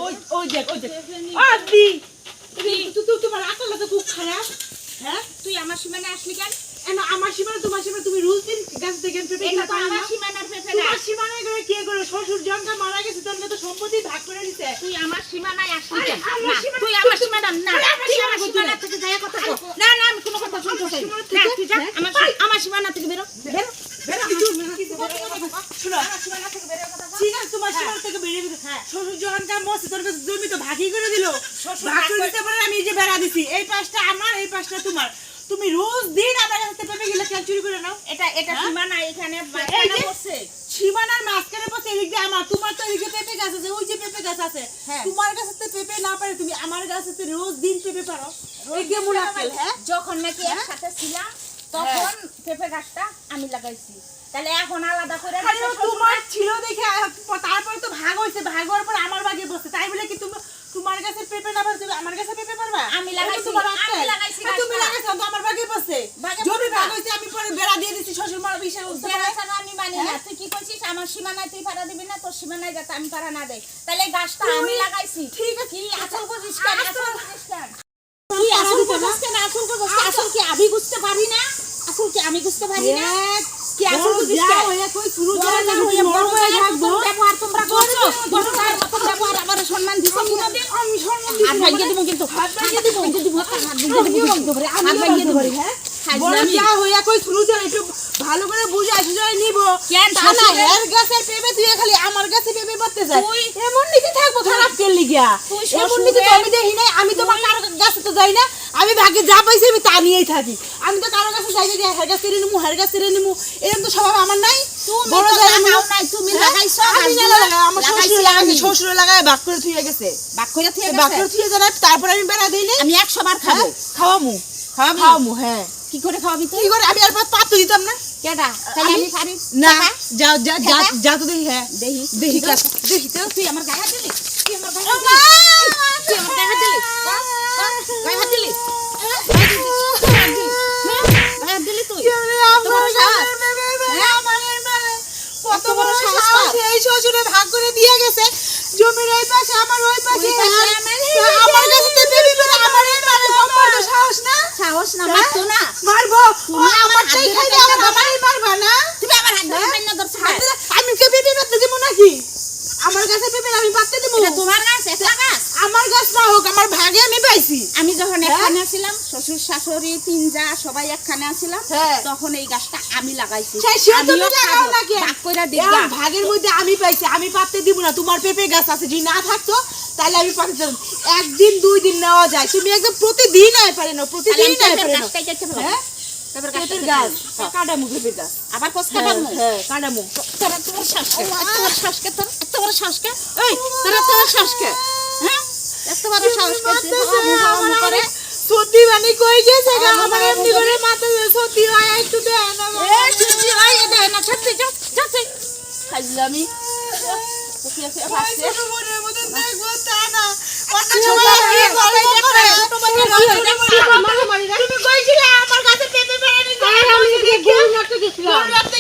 ওই ওই দেখ আদি তুই তোমার আকলটা তো খুব খারাপ। হ্যাঁ তুই আমার সীমানা আসলি কেন? আমার সীমানা তোমার সীমানা, তুমি রুলস দিন গাছ থেকে পেঁপে এটা তো আমার সীমানার পেঁপে না। তোমার সীমানা করে কে করে শ্বশুর জনটা মারা গেছে, তোর তো সম্পত্তি ভাগ করে দিতে। তুই আমার সীমানায় আসলি কেন? না তুই আমার সীমানা না, তুই আমার সীমানা থেকে যায় কথা কর। না না আমি কোনো কথা শুনতে চাই না। তুই যা আমার সীমানা থেকে বেরো বেরো বেরো। শোনো ঠিক আছে, তোমার সীমানা থেকে বেরিয়ে গেছে। শ্বশুর জনটা মরছে, তোর কাছে জমি তো ভাগই করে দিল। ভাগ করে দিতে পারে, আমি এই যে বেড়া দিছি, এই পাশটা আমার এই পাশটা তোমার। তুমি রোজ দিন আমার কাছে পেঁপে গেলে কেন চুরি করে নাও? এটা সীমানা, এখানে বাচ্চাটা বসে সীমানার মাঝখানে বসে এদিক দিয়ে আমার, তোমার তো এদিকে পেঁপে গাছ আছে, ওই যে পেঁপে গাছ আছে। তোমার কাছে তো পেঁপে না পারে, তুমি আমার কাছে তো রোজ দিন পেঁপে পারো। এই যে মুনাফেল। হ্যাঁ যখন নাকি একসাথে ছিলাম তখন পেঁপে গাছটা আমি লাগাইছি, তাহলে এখন আলাদা করে তোমার ছিল দেখে তারপরে তো ভাগ হয়েছে, ভাগ হওয়ার পর আমার ভাগে বসে, তাই বলে কি তুমি তোমার কাছে পেঁপে না পারো, তুমি আমার কাছে পেঁপে পারবা? আমি লাগাইছি, তুমি লাগাইছো তো আমার ভাগে বসে, জমি ভাগ হয়েছে, আমি পরে বেড়া দিয়ে দিছি শ্বশুর মার বিষয়। আমি মানি না, তুই কি কইছিস আমার সীমানায় তুই পাড়া দিবি না, তোর সীমানায় যাতে আমি পাড়া না দেই, তাহলে গাছটা আমি লাগাইছি। ঠিক আছে, কি আসল বুঝিস কেন? আসল বুঝিস কেন? তুই আসল বুঝিস কেন? আসল বুঝিস, আসল কি আমি বুঝতে পারি না? আসল কি আমি বুঝতে পারি না? কি আসল বুঝিস কেন? ওই কই শুরু করে না, বড় হয়ে থাকবো। ব্যবহার তোমরা করছো, বড় ভাইয়ের মত ব্যবহার। আমার সম্মান দিছো কোনদিন? আমি সম্মান দিই, হাত ভাঙিয়ে দিব কিন্তু, হাত ভাঙিয়ে দিব, হাত ভাঙিয়ে দিব, হাত ভাঙিয়ে দিব। হ্যাঁ বড় যা হইয়া কই শুরু করে একটু ভালো করে বুঝে সুঝাই নিব। কেন না এর গাছের পেঁপে তুই খালি আমার গাছে পেঁপে পড়তে যায়, এমন নিকে থাকবো খারাপ কে লিগিয়া? এমন নিকে তো আমি দেখি নাই, আমি তোমার কারো গাছে তো যাই না, আমি ভাগে যা পাইছি আমি তা নিয়েই থাকি। আমি তো কারো কাছে যাই না, হের গাছে নিমু হের গাছে নিমু, এরকম তো স্বভাব আমার নাই। বড় জায়গা নাও নাই, তুমি লাগাইছো, আমি না লাগাই, আমার শ্বশুর লাগাইছে, শ্বশুর লাগায় ভাগ করে থুয়ে গেছে, ভাগ করে থুয়ে গেছে, ভাগ করে থুয়ে জানা, তারপর আমি বেড়া দেই না। আমি 100 বার খাবো, খাওয়ামু খাওয়ামু। হ্যাঁ কি করে খাওয়াবি তুই? কি করে আমি আর পাত তো দিতাম না। কেডা তাই আমি পারি না? যা যা যা যা তো দেখি। হ্যাঁ দেখি দেখি দেখি তো। তুই আমার গায়ে হাত দিলি, তুই আমার গায়ে হাত দিলি, তুই আমার গায়ে হাত দিলি, গায়ে হাত দিলি, গায়ে হাত দিলি তুই। কত বড় সাহস, এই শ্বশুরে ভাগ করে দিয়ে গেছে জমির এই পাশে আমার ওই পাশে, আমার কাছে তো বেবি বেবি আমার এই মানে কত সাহস না? সাহস না মারতো না, মারবো আমারটাই খাইলে আমারই মারবা না? তুমি আমার হাত ধরে না ধরছ, আমি কে বেবি পাতে দেব নাকি? আমার কাছে পেঁপে আমি পাতে দেব? এটা তোমার গাছ, একলা গাছ। আমার গাছ না হোক, আমার ভাগে আমি পাইছি। আমি যখন একখানে ছিলাম, শ্বশুর শাশুড়ি তিনজা সবাই একখানে ছিলাম, তখন এই গাছটা আমি লাগাইছি। ভাগের মধ্যে আমি পাইছি, আমি পাতে দিব না। তোমার পেঁপে গাছ আছে, যদি না থাকতো তাহলে আমি পাতে দিতাম। একদিন 2 দিন নেওয়া যায়, তুমি একদম প্রতিদিন আয় পারে না, প্রতিদিন আয় পারে না। হ্যাঁ পেঁপের গাছ কাটামু, পেঁপের গাছ আবার কোস কাটামু। হ্যাঁ কাটামু। তোরা তোমার শাসকে, তোমার শাসকে, তোর শাসকে, এই তোরা তোমার শাসকে, হ্যাঁ এত বড় সাহস করে সত্যি মানে কই গেছে গা? আমার এমনি করে মাথা সত্যি হয় একটু দেয় না, এই সত্যি হয় দেয় না, সত্যি সত্যি খাইলামি সত্যি আছে ভাবছে মনের মধ্যে দেখবো তা না। অন্য সময় কি গল্প করে তুমি কইছিলে আমার কাছে পেঁপে বেড়ানি যায়, আমি এদিকে গরু রাখতে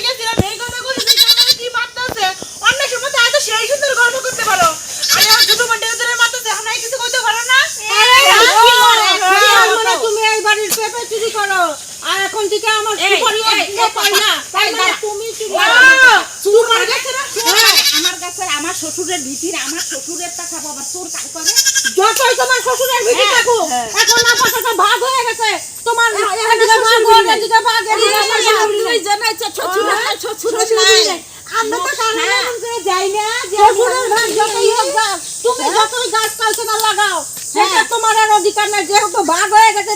গেছিলাম, এই কথা কইছি তুমি কি মারতাছে? অন্য সময় তো এত সেই সুন্দর গল্প করতে পারো, আরে আর ছোট মন্ডে ধরে মারতাছে, এখন আর কিছু কইতে পারো না? মানে তুমি এই বাড়ির পেঁপে চুরি করো, আর এখন থেকে আমার সুপারিও পাই না, তাই না? তুমি তোমার কাছে না আমার কাছে, আমার শ্বশুরের ভিতির, আমার শ্বশুরের টাকা বাবা তোর কাজ করে যতই তোমার শ্বশুরের ভিতরে থাকো, এখন না পাশাটা ভাগ হয়ে গেছে তোমার, এদিকে ভাগ হয়ে এদিকে ভাগ, এদিকে তুই জানাই শ্বশুর নাই। আমরা তো কারণে এমন করে যাই না যে শ্বশুরের ভাগ যতই হোক ভাগ, তুমি যতই গাছ কালকে না লাগাও, সেটা তোমার আর অধিকার নাই, যেহেতু ভাগ হয়ে গেছে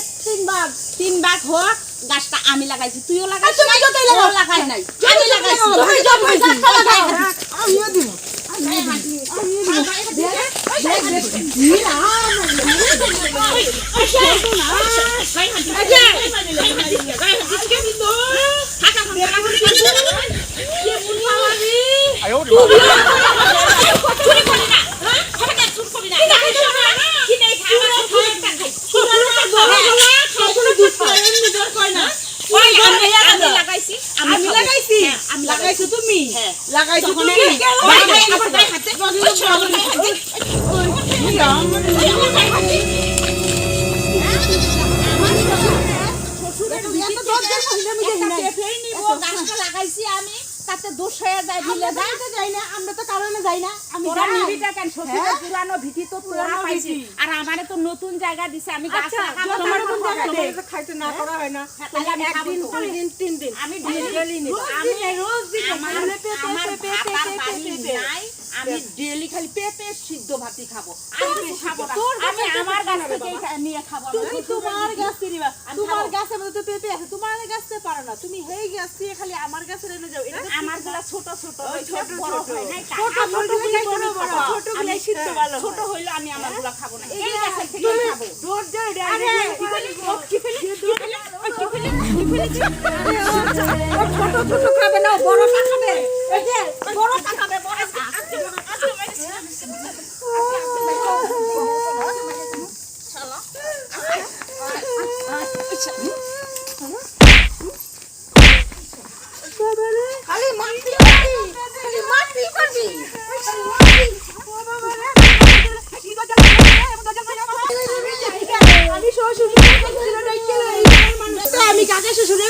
3 ভাগ হোক, গাছটা আমি লাগাইছি, তুইও লাগাইছিস, তুমি যতই লাগাও লাগাই নাই, আমি লাগাইছি, আমিও দিব। আমি লাগাইছি, তুমি তুমি হ্যাঁ। লাগাইছো তখন তুমি আমি গায়ে গায়ে আমার গায়ে হাত দে। আমার গায়ে হাত দে। আমার গায়ে হাত দে। এত দরজার মহিলা আমি দেখি নাই। পেঁপেই নিব, গাছটা লাগাইছি আমি, তাতে দোষ হয়ে যায় আমরা দিলে তো যায়। এটা যাই না, আমরা তো কারণে যাই না। আমি তোরা যাই। নিবিটা কেন? শ্বশুরের হ্যাঁ? পুরানো ভিটি তো তোরা পুরানো পাইছি। ভিটি। আর আমারে তো নতুন জায়গা দিছে, আমি গাছ আচ্ছা, লাগাবো। তোমার তোমার নতুন কথা জায়গা বলো। দে। খাইতে না করা হয় না। হ্যাঁ, তাহলে আমি খাবো একদিন, তো। 2 দিন, 3 দিন। আমি ডেইলি নিব। আমি রোজ দিন। আমার আমার ভাত আর বাড়ি নাই, আমি ডেইলি খালি পেঁপে সিদ্ধ ভাতই খাবো। আমি কিছু খাবো না। তোর আমি গাছে আমার পেঁপে গাছ হবে থেকেই বাবা। নিয়ে খাবো। তুমি তোমার গাছ নিবা। আমি তোমার খাবো। গাছের মধ্যে তো পেঁপে আছে, তোমার গাছে পারো না। তুমি এই গাছ দিয়ে খালি আমার গাছে এনে যাও। এটা তো আমার গুলা ছোট ছোট ওই হয়েছে, ছোট বড় ছোট। হয় নাই। ছোট আমি ছোট ছোটগুলাই গুলাই বড় বড়, খাবো। ছোটগুলাই আমি সিদ্ধ ভালো হয়। ছোট হইলে আমি আমার গুলা খাবো না। এই এই গাছের থেকে তুমি খাবো। দৌড় যাও, এটা আরে কি ফেলি? কি ফেলি? ছোট ছোট খাবে না, বড়টা খাবে। এই যে বড়টা খাবে, বড়টা। খালি মাটি খালি মাটি করবি। আমি শ্বশুর আমি কাকে শ্বশুরে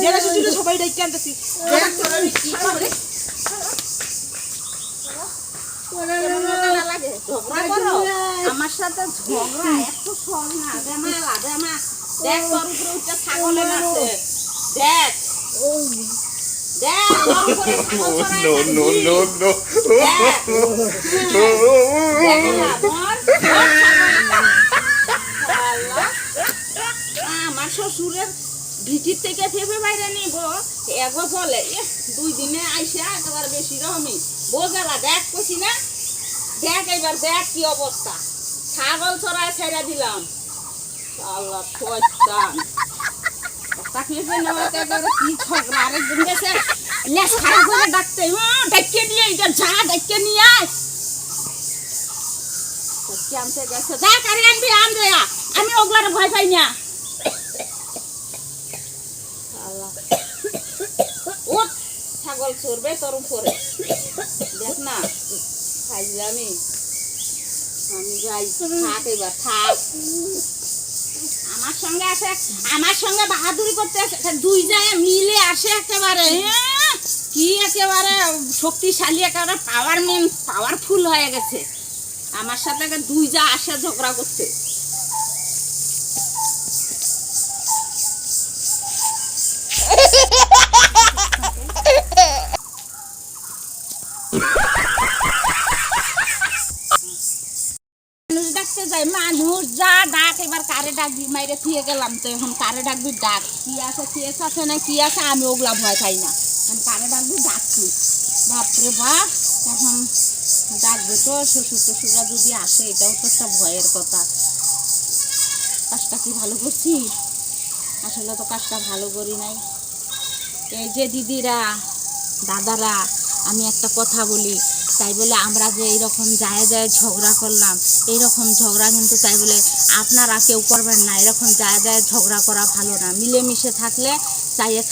যারা শ্বশুরে সবাই ডাইকে আনতেছি। ঝগড়া করো? আমার সাথে ঝগড়া এত সহজ না। দেমা দেমা দেখ, তোর উপরে উঠে ছাগলে নাচে। দেখ দেখ, তোর উপরে ছাগল চড়ায় No, নাচি। no, no, no. দেখ না, ধর, ধর ছাগল। আল্লাহ। আমার শ্বশুরের ভিটির থেকে ফেপে বাইরে নিব এগো চলে। 2 দিনে আইসা একেবারে বেশি রকমই বোঝালা। দেখ কছি না, দেখ এবার দেখ কি অবস্থা। ছাগল চড়ায় ছেড়ে দিলাম। আল্লাহ শয়তান। তাকিয়ে নেওয়া একেবারে কি ঝগড়া। আরেকদিন গেছে লেস খারাপ করে ডাকতে, ডাকিয়ে নিয়ে এটা যা ডাকিয়ে নিয়ে আয়। ডাকিয়ে আনতে গেছে, যা কারে আনবি আন রে। আমি ওগুলার ভয় পাই না। আল্লাহ। ওঠ, ছাগল চড়বে তোর উপরে। দেখ না খাইলামি। আমি যাই, থাক এবার থাক। আমার সঙ্গে আছে, আমার সঙ্গে বাহাদুরি করতে আসে। 2 জায়গায় মিলে আসে একেবারে। কি একেবারে শক্তিশালী, একেবারে পাওয়ারফুল হয়ে গেছে। আমার সাথে 2 যা আসে ঝগড়া করতে। মানুষ ডাকতে যাই, মানুষ যা ডাক। এবার কারে ডাকবি, মাইরে থিয়ে গেলাম তো। এখন কারে ডাকবি ডাক। কি আছে কেস আছে না কি আছে, আমি ওগুলা ভয় পাই না। এখন কারে ডাকবি ডাক তুই। বাপরে বাপ, এখন ডাকবে তো শ্বশুর টশুরা যদি আসে, এটাও তো একটা ভয়ের কথা। কাজটা কি ভালো করছি? আসলে তো কাজটা ভালো করি নাই। এই যে দিদিরা দাদারা, আমি একটা কথা বলি, তাই বলে আমরা যে এইরকম যায় যায় ঝগড়া করলাম, এইরকম ঝগড়া কিন্তু তাই বলে আপনারা কেউ করবেন না। এরকম যায় যায় ঝগড়া করা ভালো না। মিলেমিশে থাকলে চাইয়ে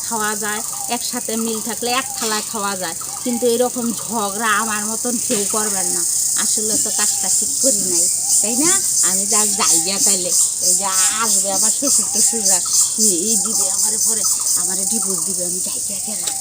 খাওয়া যায়, একসাথে মিল থাকলে এক থালায় খাওয়া যায়। কিন্তু এরকম ঝগড়া আমার মতন কেউ করবেন না। আসলে তো কাজটা ঠিক করি নাই, তাই না? আমি যাই গিয়া তাইলে এই যে আসবে আমার শ্বশুর টশুররা, এই দিবে আমার পরে, আমার ডিভোর্স দিবে, আমি যাই গিয়া গেলাম।